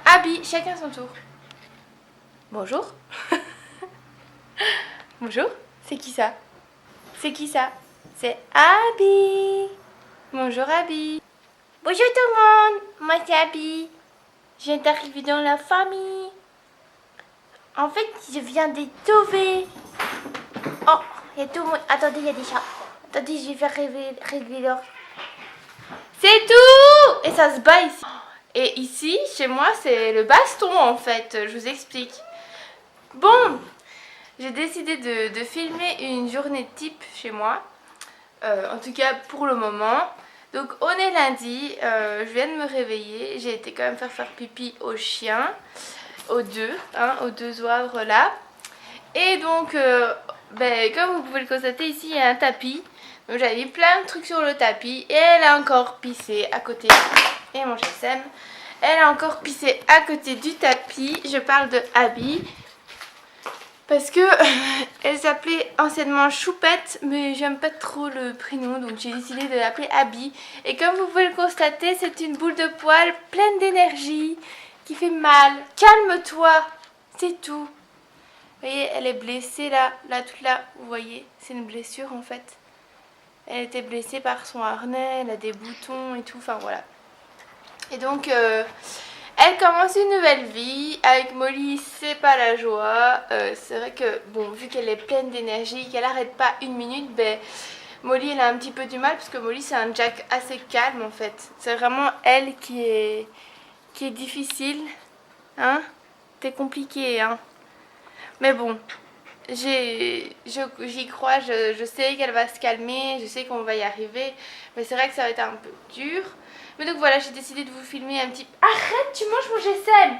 Abby, chacun son tour. Bonjour. Bonjour. C'est qui ça? C'est qui ça? C'est Abby. Bonjour Abby. Bonjour tout le monde. Moi c'est Abby. Je viens d'arriver dans la famille. En fait, je viens de sauver. Oh, il y a tout le monde. Attendez, il y a des chats. Attendez, je vais faire régler l'or. C'est tout. Et ça se bat ici. Et ici, chez moi, c'est le baston en fait. Je vous explique. Bon, j'ai décidé de filmer une journée type chez moi. En tout cas pour le moment. Donc on est lundi, je viens de me réveiller. J'ai été quand même faire pipi au chien. Aux deux oivres là. Et donc, comme vous pouvez le constater, ici il y a un tapis. Donc j'avais mis plein de trucs sur le tapis. Et elle a encore pissé à côté. Et mon GSM. Elle a encore pissé à côté du tapis. Je parle de Abby. Parce que elle s'appelait anciennement Choupette, mais j'aime pas trop le prénom, donc j'ai décidé de l'appeler Abby. Et comme vous pouvez le constater, c'est une boule de poils pleine d'énergie, qui fait mal. Calme-toi, c'est tout. Vous voyez, elle est blessée là, toute là, vous voyez, c'est une blessure en fait. Elle était blessée par son harnais, elle a des boutons et tout, enfin voilà. Et donc... elle commence une nouvelle vie. Avec Molly, c'est pas la joie. C'est vrai que, bon, vu qu'elle est pleine d'énergie, qu'elle arrête pas une minute, Molly, elle a un petit peu du mal parce que Molly, c'est un Jack assez calme en fait. C'est vraiment elle qui est difficile. Hein? C'est compliqué, hein? Mais bon, j'y crois, je sais qu'elle va se calmer, je sais qu'on va y arriver. Mais c'est vrai que ça va être un peu dur. Mais donc voilà, j'ai décidé de vous filmer un petit... Arrête, tu manges mon GSM.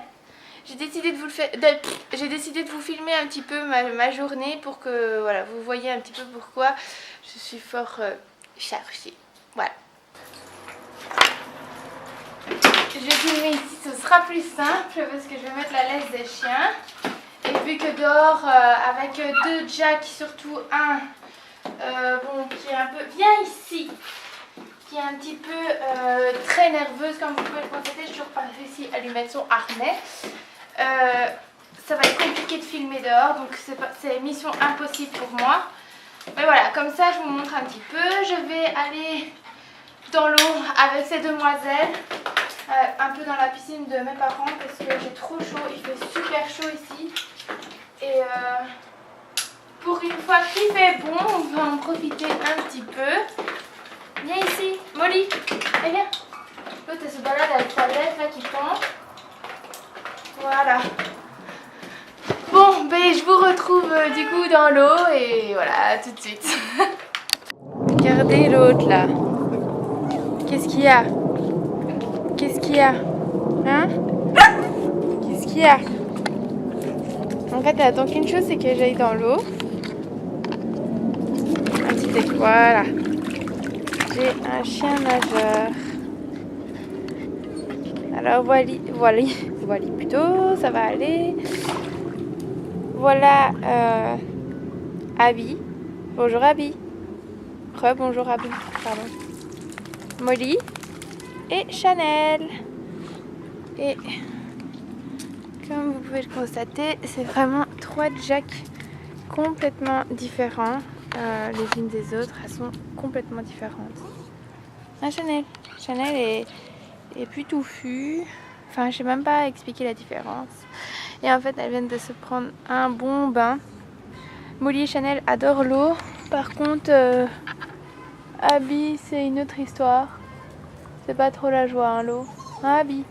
J'ai décidé de vous filmer un petit peu ma journée pour que voilà, vous voyez un petit peu pourquoi je suis fort chargée. Voilà. Je vais filmer ici, ce sera plus simple parce que je vais mettre la laisse des chiens. Et vu que dehors, avec deux Jacks, surtout un, qui est un peu... Viens ici, qui est un petit peu très nerveuse, comme vous pouvez le constater, j'ai toujours pas réussi à lui mettre son harnais. Ça va être compliqué de filmer dehors, donc c'est mission impossible pour moi. Mais voilà, comme ça je vous montre un petit peu. Je vais aller dans l'eau avec ces demoiselles, un peu dans la piscine de mes parents parce que j'ai trop chaud, il fait super chaud ici. Et pour une fois qu'il fait bon, on va en profiter un petit peu. Viens ici, Molly, viens. L'autre elle se balade avec sa laisse là qui pend. Voilà. Bon, je vous retrouve du coup dans l'eau et voilà, tout de suite. Regardez l'autre là. Qu'est-ce qu'il y a? Qu'est-ce qu'il y a? Hein? Qu'est-ce qu'il y a? En fait, elle attend qu'une chose, c'est que j'aille dans l'eau. Un petit éclat, voilà. J'ai un chien nageur. Alors voilà plutôt, ça va aller. Voilà Abby. Bonjour Abby. Rebonjour Abby, pardon. Molly et Chanel. Et comme vous pouvez le constater, c'est vraiment trois Jacks complètement différents. Les unes des autres, elles sont complètement différentes. Ah, Chanel est plus touffue. Enfin, je sais même pas expliquer la différence. Et en fait, elles viennent de se prendre un bon bain. Molly et Chanel adorent l'eau. Par contre, Abby, c'est une autre histoire. C'est pas trop la joie, hein, l'eau. Hein, Abby?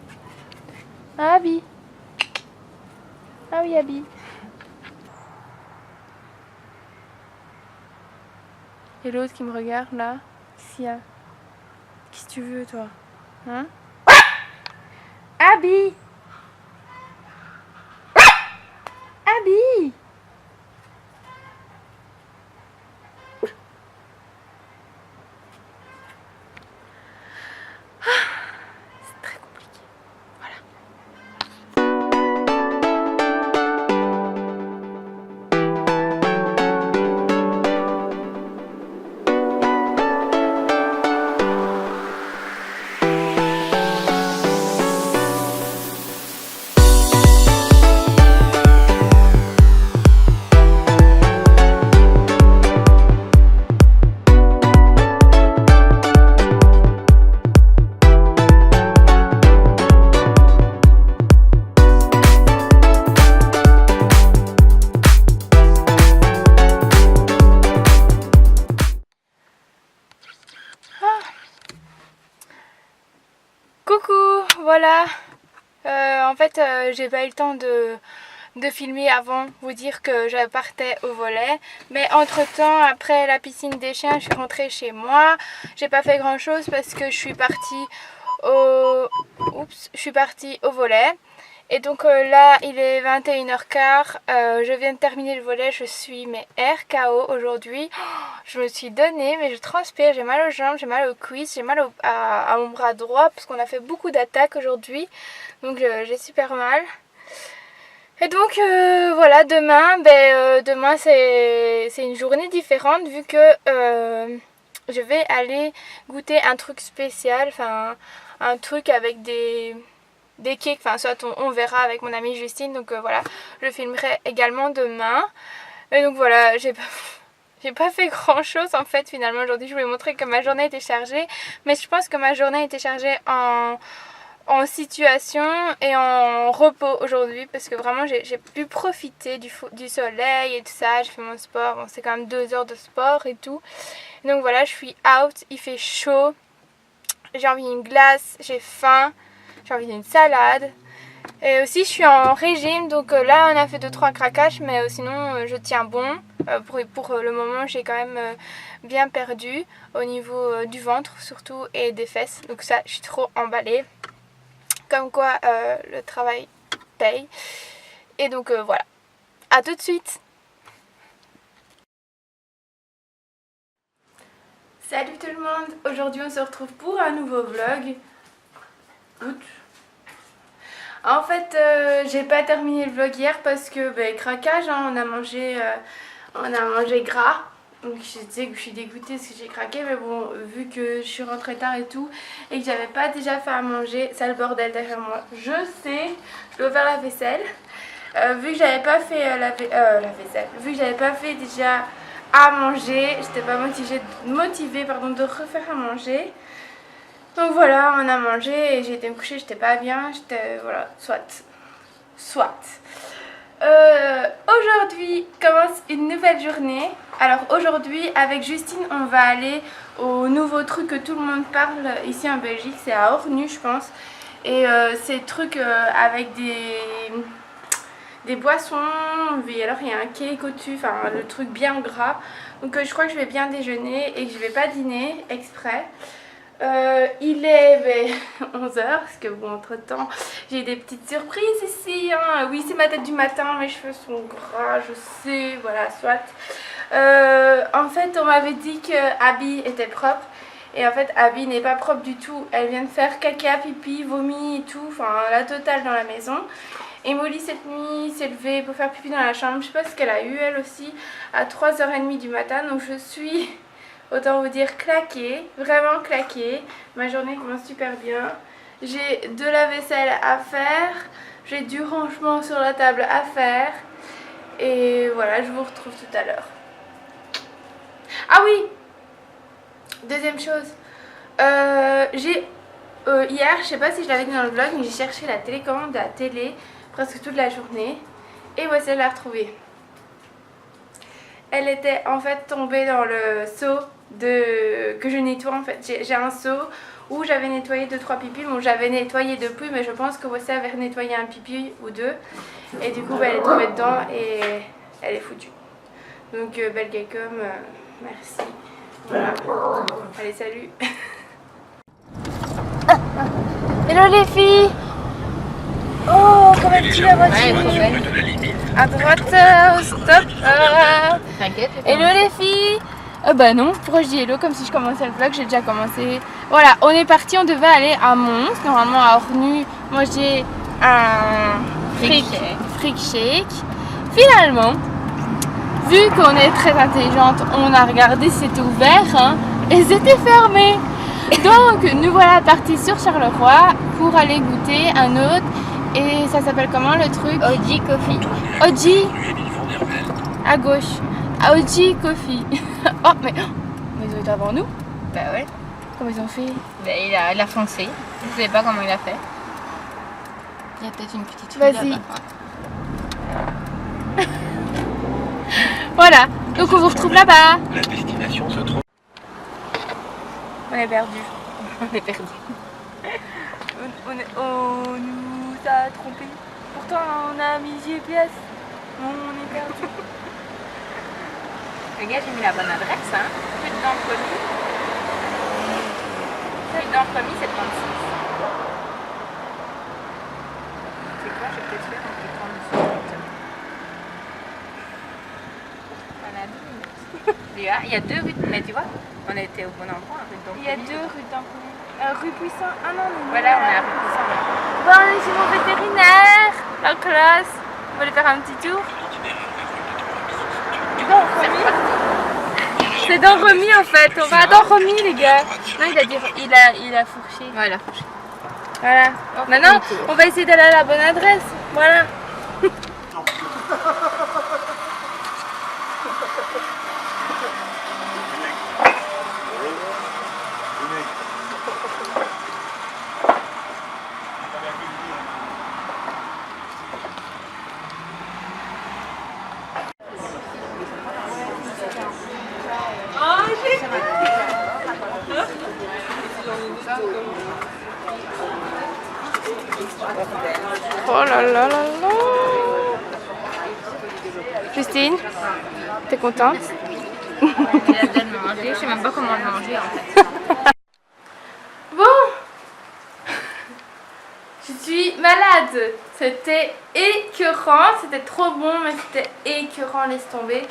Hein, Abby? Ah oui, Abby. Et l'autre qui me regarde là, Sia. Qu'est-ce que tu veux, toi? Hein? Abby! Abby! C'est très compliqué. Voilà. voilà, en fait j'ai pas eu le temps de filmer avant, vous dire que je partais au volet, mais entre temps, après la piscine des chiens, je suis rentrée chez moi. J'ai pas fait grand chose parce que je suis partie au volet. Et donc là il est 21h15, je viens de terminer le volet, je suis mais RKO aujourd'hui. Je me suis donnée, mais je transpire, j'ai mal aux jambes, j'ai mal aux cuisses, j'ai mal à mon bras droit parce qu'on a fait beaucoup d'attaques aujourd'hui. Donc j'ai super mal. Et donc voilà, demain c'est une journée différente vu que je vais aller goûter un truc spécial, enfin un truc avec des cakes, enfin soit on verra avec mon amie Justine, donc voilà, je filmerai également demain. Et donc voilà, j'ai pas fait grand chose en fait finalement aujourd'hui. Je voulais montrer que ma journée était chargée, mais je pense que ma journée était chargée en situation et en repos aujourd'hui parce que vraiment j'ai pu profiter du soleil et tout ça. J'ai fait mon sport, bon, c'est quand même 2 heures de sport et tout. Donc voilà, je suis out, il fait chaud, j'ai envie d'une glace, j'ai faim, j'ai envie d'une salade. Et aussi je suis en régime, donc là on a fait 2-3 craquages, mais sinon je tiens bon. Pour le moment j'ai quand même bien perdu au niveau du ventre surtout et des fesses, donc ça je suis trop emballée. Comme quoi le travail paye. Et donc voilà, à tout de suite. Salut tout le monde, aujourd'hui on se retrouve pour un nouveau vlog. En fait j'ai pas terminé le vlog hier parce que craquage, hein, on a mangé gras. Donc je sais que je suis dégoûtée parce que j'ai craqué, mais bon, vu que je suis rentrée tard et tout et que j'avais pas déjà fait à manger, ça le bordel derrière moi. Je sais, je dois faire la vaisselle. Vu que j'avais pas fait la vaisselle, vu que j'avais pas fait déjà à manger, j'étais pas motivée de refaire à manger. Donc voilà, on a mangé et j'ai été me coucher, j'étais pas bien, voilà, soit. Aujourd'hui commence une nouvelle journée. Alors aujourd'hui avec Justine on va aller au nouveau truc que tout le monde parle ici en Belgique, c'est à Ornu je pense. Et c'est le truc avec des boissons, et alors il y a un cake au-dessus, enfin le truc bien gras. Donc je crois que je vais bien déjeuner et que je vais pas dîner exprès. Il est 11h parce que bon, entre temps j'ai des petites surprises ici, hein. Oui c'est ma tête du matin, mes cheveux sont gras, je sais, voilà, soit. En fait on m'avait dit que Abby était propre et en fait Abby n'est pas propre du tout. Elle vient de faire caca, pipi, vomi et tout, enfin la totale dans la maison. Et Molly cette nuit s'est levée pour faire pipi dans la chambre, je sais pas ce qu'elle a eu elle aussi, à 3h30 du matin. Donc je suis, autant vous dire, claquée, vraiment claquée. Ma journée commence super bien. J'ai de la vaisselle à faire, j'ai du rangement sur la table à faire. Et voilà, je vous retrouve tout à l'heure. Ah oui, deuxième chose, hier, je sais pas si je l'avais dit dans le vlog, mais j'ai cherché la télécommande de la télé presque toute la journée. Et voici, elle l'a retrouvée. Elle était en fait tombée dans le seau que je nettoie en fait. J'ai un seau où j'avais nettoyé 2-3 pipis. Bon, j'avais nettoyé depuis, mais je pense que voici avait nettoyé un pipi ou deux. Et du coup, elle est tombée dedans et elle est foutue. Donc, belle Gaycom, merci. Voilà. Allez, salut. Hello les filles. Oh, comment est-ce la voiture? À droite, au stop. T'inquiète. Hello les filles. Bah non, pourquoi je dis hello comme si je commençais le vlog, j'ai déjà commencé. Voilà, on est parti, on devait aller à Mons, normalement à Ornu. Moi j'ai un freak shake. Finalement, vu qu'on est très intelligente, on a regardé si c'était ouvert, hein, et c'était fermé. Donc nous voilà partis sur Charleroi pour aller goûter un autre. Et ça s'appelle comment le truc? Oji Coffee. Oji à gauche. Oji Coffee. Oh mais ils ont été avant nous? Bah ouais. Comment ils ont fait? Bah, il a foncé. Je sais pas comment il a fait. Il y a peut-être une petite fille Vas-y. là-bas. Voilà, donc on vous retrouve là-bas. La destination se trouve. On est perdu. On est perdu. on nous a trompés. Pourtant on a mis GPS. On est perdu. Les gars, j'ai mis la bonne adresse, hein. Rue de Danceny. Rue de Danceny, c'est 36. C'est quoi, je vais peut-être faire en cliquant dessus. Voilà, 2 minutes. Il y a 2 rues, mais tu vois, on était au bon endroit, rue de Danceny. Il y a 2 rues d'Anceny. Rue Puissant. Ah non, non. Voilà, on est à rue Puissant. Bon, on est chez mon vétérinaire. La classe. On va aller faire un petit tour. C'est dans Remy en fait. On va dans Remy les gars. Non, il a fourché. Ouais, la fourchette. Voilà. Maintenant, on va essayer d'aller à la bonne adresse. Voilà. Oh là là là là. Justine, t'es contente? Il a déjà le manger, je sais même pas comment le manger en fait. Bon, je suis malade. C'était écœurant, c'était trop bon, mais c'était écœurant, laisse tomber.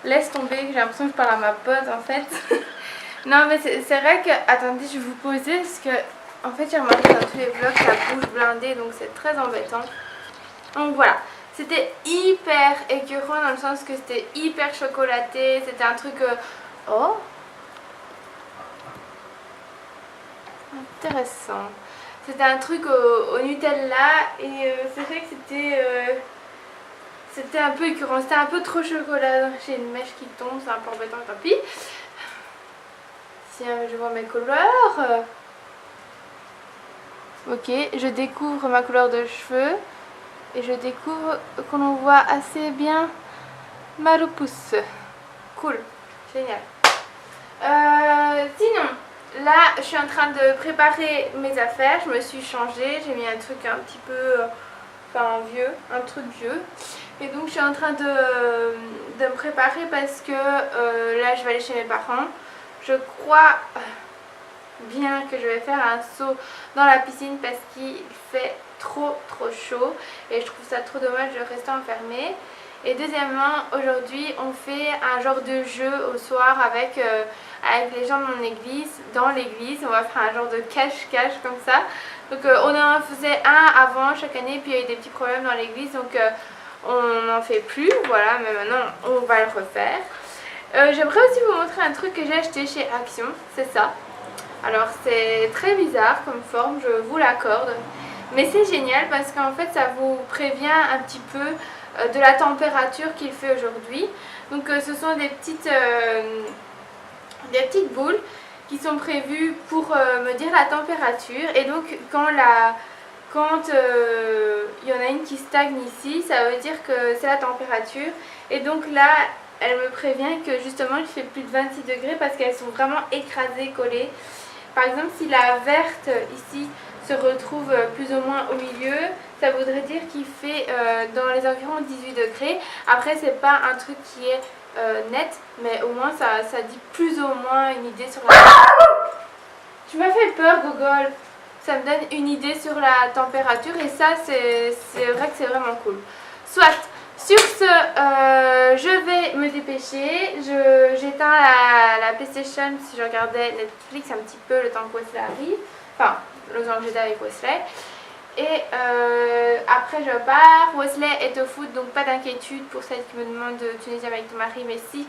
Laisse tomber, j'ai l'impression que je parle à ma pote en fait. Non mais c'est vrai que, attendez, je vais vous poser parce que en fait j'ai remarqué dans tous les vlogs ça bouge blindé, donc c'est très embêtant. Donc voilà, c'était hyper écœurant dans le sens que c'était hyper chocolaté, c'était un truc... Oh, intéressant. C'était un truc au Nutella et c'est vrai que c'était un peu écœurant, c'était un peu trop chocolat. J'ai une mèche qui tombe, c'est un peu embêtant, tant pis. Tiens, je vois mes couleurs. Ok, je découvre ma couleur de cheveux et je découvre qu'on voit assez bien ma repousse. Cool, génial. Sinon, là je suis en train de préparer mes affaires, je me suis changée, j'ai mis un truc un petit peu, enfin vieux, un truc vieux. Et donc je suis en train de me préparer parce que là je vais aller chez mes parents. Je crois bien que je vais faire un saut dans la piscine parce qu'il fait trop chaud et je trouve ça trop dommage de rester enfermée. Et deuxièmement, aujourd'hui on fait un genre de jeu au soir avec les gens de mon église, dans l'église. On va faire un genre de cache-cache comme ça. Donc on en faisait un avant chaque année, puis il y a eu des petits problèmes dans l'église, donc on n'en fait plus, voilà, mais maintenant on va le refaire. J'aimerais aussi vous montrer un truc que j'ai acheté chez Action, c'est ça. Alors c'est très bizarre comme forme, je vous l'accorde, mais c'est génial parce qu'en fait ça vous prévient un petit peu de la température qu'il fait aujourd'hui. Donc ce sont des petites boules qui sont prévues pour me dire la température, et donc quand il y en a une qui stagne ici, ça veut dire que c'est la température, et donc là elle me prévient que justement il fait plus de 26 degrés parce qu'elles sont vraiment écrasées, collées. Par exemple, si la verte ici se retrouve plus ou moins au milieu, ça voudrait dire qu'il fait dans les environs 18 degrés. Après, c'est pas un truc qui est net, mais au moins ça dit plus ou moins une idée sur la... Tu m'as fait peur, Gogol. Ça me donne une idée sur la température et ça, c'est vrai que c'est vraiment cool. Soit, sur ce, je vais me dépêcher. J'éteins la PlayStation si je regardais Netflix un petit peu le temps que Wesley arrive. Enfin, le temps que j'étais avec Wesley. Et après je pars. Wesley est au foot, donc pas d'inquiétude pour celle qui me demande de Tunisie avec ton mari. Mais si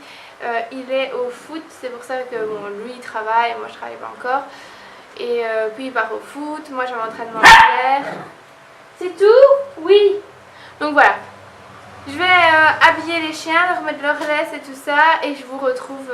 il est au foot, c'est pour ça que bon, lui il travaille, moi je travaille pas encore. Et puis il part au foot, moi j'ai mon entraînement hier. C'est tout? Oui. Donc voilà. Je vais habiller les chiens, leur mettre leur laisse et tout ça, et je vous retrouve